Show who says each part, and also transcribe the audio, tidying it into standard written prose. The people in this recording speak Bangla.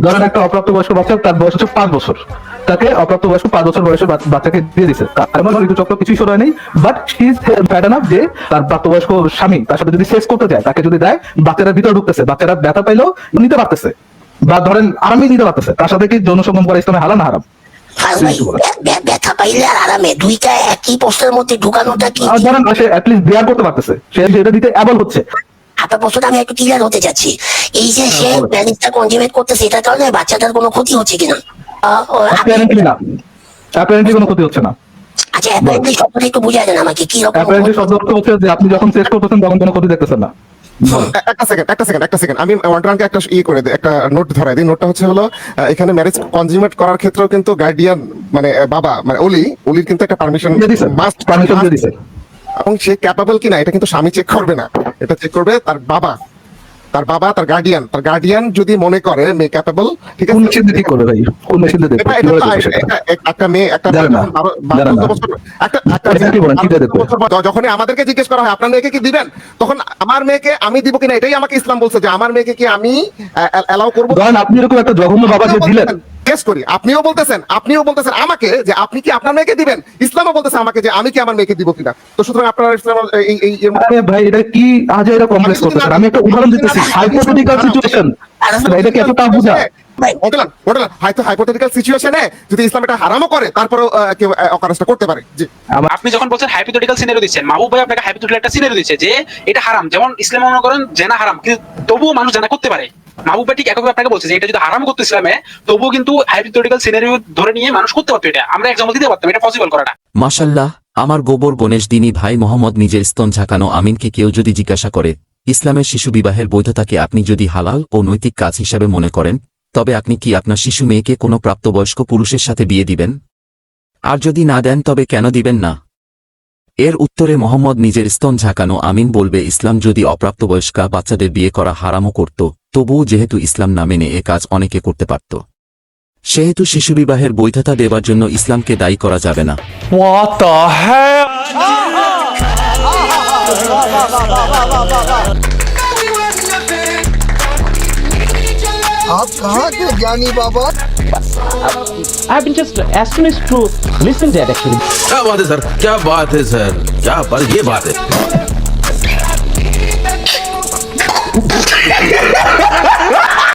Speaker 1: ধরেন একটা অপ্রাপ্তবয়স্ক বাচ্চা, তার বয়স হচ্ছে 5 বছর, তাকে অপ্রাপ্তবয়স্ক 5 বছর বয়সের বাচ্চাকে দিয়ে দিচ্ছে, এমন ঋতুচক্র কিছুই শুরু হয় নাই, but she is fat enough যে তার প্রাপ্তবয়স্ক স্বামী তার সাথে যদি সেক্স করতে যায়, তাকে যদি দেয়, বাচ্চারা ভিতরে ঢুকতেছে, বাচ্চারা ব্যথা পাইলেও নিতে পারতেছে, বা ধরেন আরামই নিতে পারতেছে, তার সাথে কি যৌন সঙ্গম করা ইসলামে হালাল না হারাম?
Speaker 2: ব্যথা পাইলে আর আরামে দুইটা একই প্রশ্নের মধ্যে ঢুকানোটা কি?
Speaker 1: ধরেন সে অ্যাটলিস্ট বিয়ার করতে পারতেছে, সে এটা দিতে অ্যাবল হচ্ছে।
Speaker 2: আপনার প্রশ্নটা আমি একটু ক্লিয়ার হতে চাচ্ছি, এই যে সে ম্যানেজটা কনজিউমেট করতেছে, এটার কারণে বাচ্চাটার কোনো ক্ষতি হচ্ছে কিনা?
Speaker 1: অ্যাপারেন্টলি না, অ্যাপারেন্টলি কোনো ক্ষতি হচ্ছে না।
Speaker 2: আচ্ছা, অ্যাপারেন্টলি শব্দটা একটু বুঝাই দেন আমাকে, কি রকম?
Speaker 1: অ্যাপারেন্টলি শব্দ অর্থ হচ্ছে যে আপনি যখন সেক্স করতেছেন তখন কোনো ক্ষতি দেখতেছেন না।
Speaker 3: একটা সেকেন্ড আমি ওয়ান্ডারকে একটা করে দিই, একটা নোট ধরাই দিই। নোটটা হলো এখানে ম্যারেজ কনজিউমেট করার ক্ষেত্রেও কিন্তু গার্ডিয়ান মানে বাবা মানে অলির কিন্তু একটা পারমিশন মাস্ট
Speaker 1: পারমিশন দিয়ে দিছে,
Speaker 3: এবং সে ক্যাপাবল কিনা এটা কিন্তু স্বামী চেক করবে না, এটা চেক করবে তার বাবা, তার গার্ডিয়ান যদি মনে করে মেয়ে ক্যাপাবল, ঠিক আছে?
Speaker 1: কোন মেশিন ঠিক করবে ভাই? কোন মেশিন দিয়ে দেখবে?
Speaker 3: একটা মেয়ে যখনই আমাদেরকে জিজ্ঞেস করা হয় আপনার মেয়েকে কি দিবেন, তখন আমার মেয়েকে আমি দিব কিনা এটাই আমাকে ইসলাম বলছে যে আমার মেয়েকে কি আমি অ্যালাউ করবো।
Speaker 1: ধরেন আপনি এরকম একটা জঘন্য বাবা যে দিলেন,
Speaker 3: গেস করি আপনিও বলতেছেন আমাকে যে আপনি কি আপনার মেয়েকে দিবেন, ইসলামও বলতেছে আমাকে যে আমি কি আমার মেয়েকে দিব কিনা। তো সুতরাং আপনারা ইসলাম
Speaker 1: আরে ভাই এটা কি আজে এটা কমপ্লেক্স করতেছেন? আমি একটা উদাহরণ দিতেছি, হাইপোথেটিক্যাল সিচুয়েশন, এটা কি এত টাফ বুঝা?
Speaker 3: হাইপোথেটিক্যাল সিচুয়েশনে যদি ইসলাম এটা হারামও করে তারপরেও কেউ অকারেজটা করতে পারে। জি,
Speaker 4: আপনি যখন বলছেন হাইপোথেটিক্যাল সিনারিও দিচ্ছেন, মাহবুব ভাই আপনাকে হাইপোথেটিক্যাল একটা সিনারিও দিচ্ছে যে এটা হারাম, যেমন ইসলামে মনে করেন জেনা হারাম, কিন্তু তবুও মানুষ জেনা করতে পারে। মাহবুব ভাই ঠিক একভাবে আপনাকে বলছে যে এটা যদি হারাম করতে ইসলামে, তবুও কিন্তু হাইপোথেটিক্যাল সিনারিও ধরে নিয়ে মানুষ করতে পারতো। এটা আমরা এক্সাম্পল দিতে পারতাম, এটা পসিবল করাটা।
Speaker 5: মাশাআল্লাহ, আমার গোবর গণেশ দিনী ভাই মোহাম্মদ নিজের স্তন ঝাঁকানো আমিনকে কেউ যদি জিজ্ঞাসা করে ইসলামের শিশু বিবাহের বৈধতাকে আপনি যদি হালাল ও নৈতিক কাজ হিসাবে মনে করেন, তবে আপনি কি আপনার শিশু মেয়েকে কোনো প্রাপ্তবয়স্ক পুরুষের সাথে বিয়ে দিবেন? আর যদি না দেন তবে কেন দিবেন না? এর উত্তরে মোহাম্মদ নিজের স্তন ঝাঁকানো আমিন বলবে ইসলাম যদি অপ্রাপ্তবয়স্কা বাচ্চাদের বিয়ে করা হারামও করত, তবুও যেহেতু ইসলাম না মেনে এ কাজ অনেকে করতে পারত, সেহেতু শিশু বিবাহের বৈধতা দেবার জন্য ইসলামকে দায়ী করা যাবে না।
Speaker 6: What the hell?
Speaker 7: आप कहाँ थे ज्ञानी बाबा?
Speaker 8: I've been just astonished to listen to that actually.
Speaker 9: क्या बात है सर, क्या बात है सर, क्या बात, ये बात है।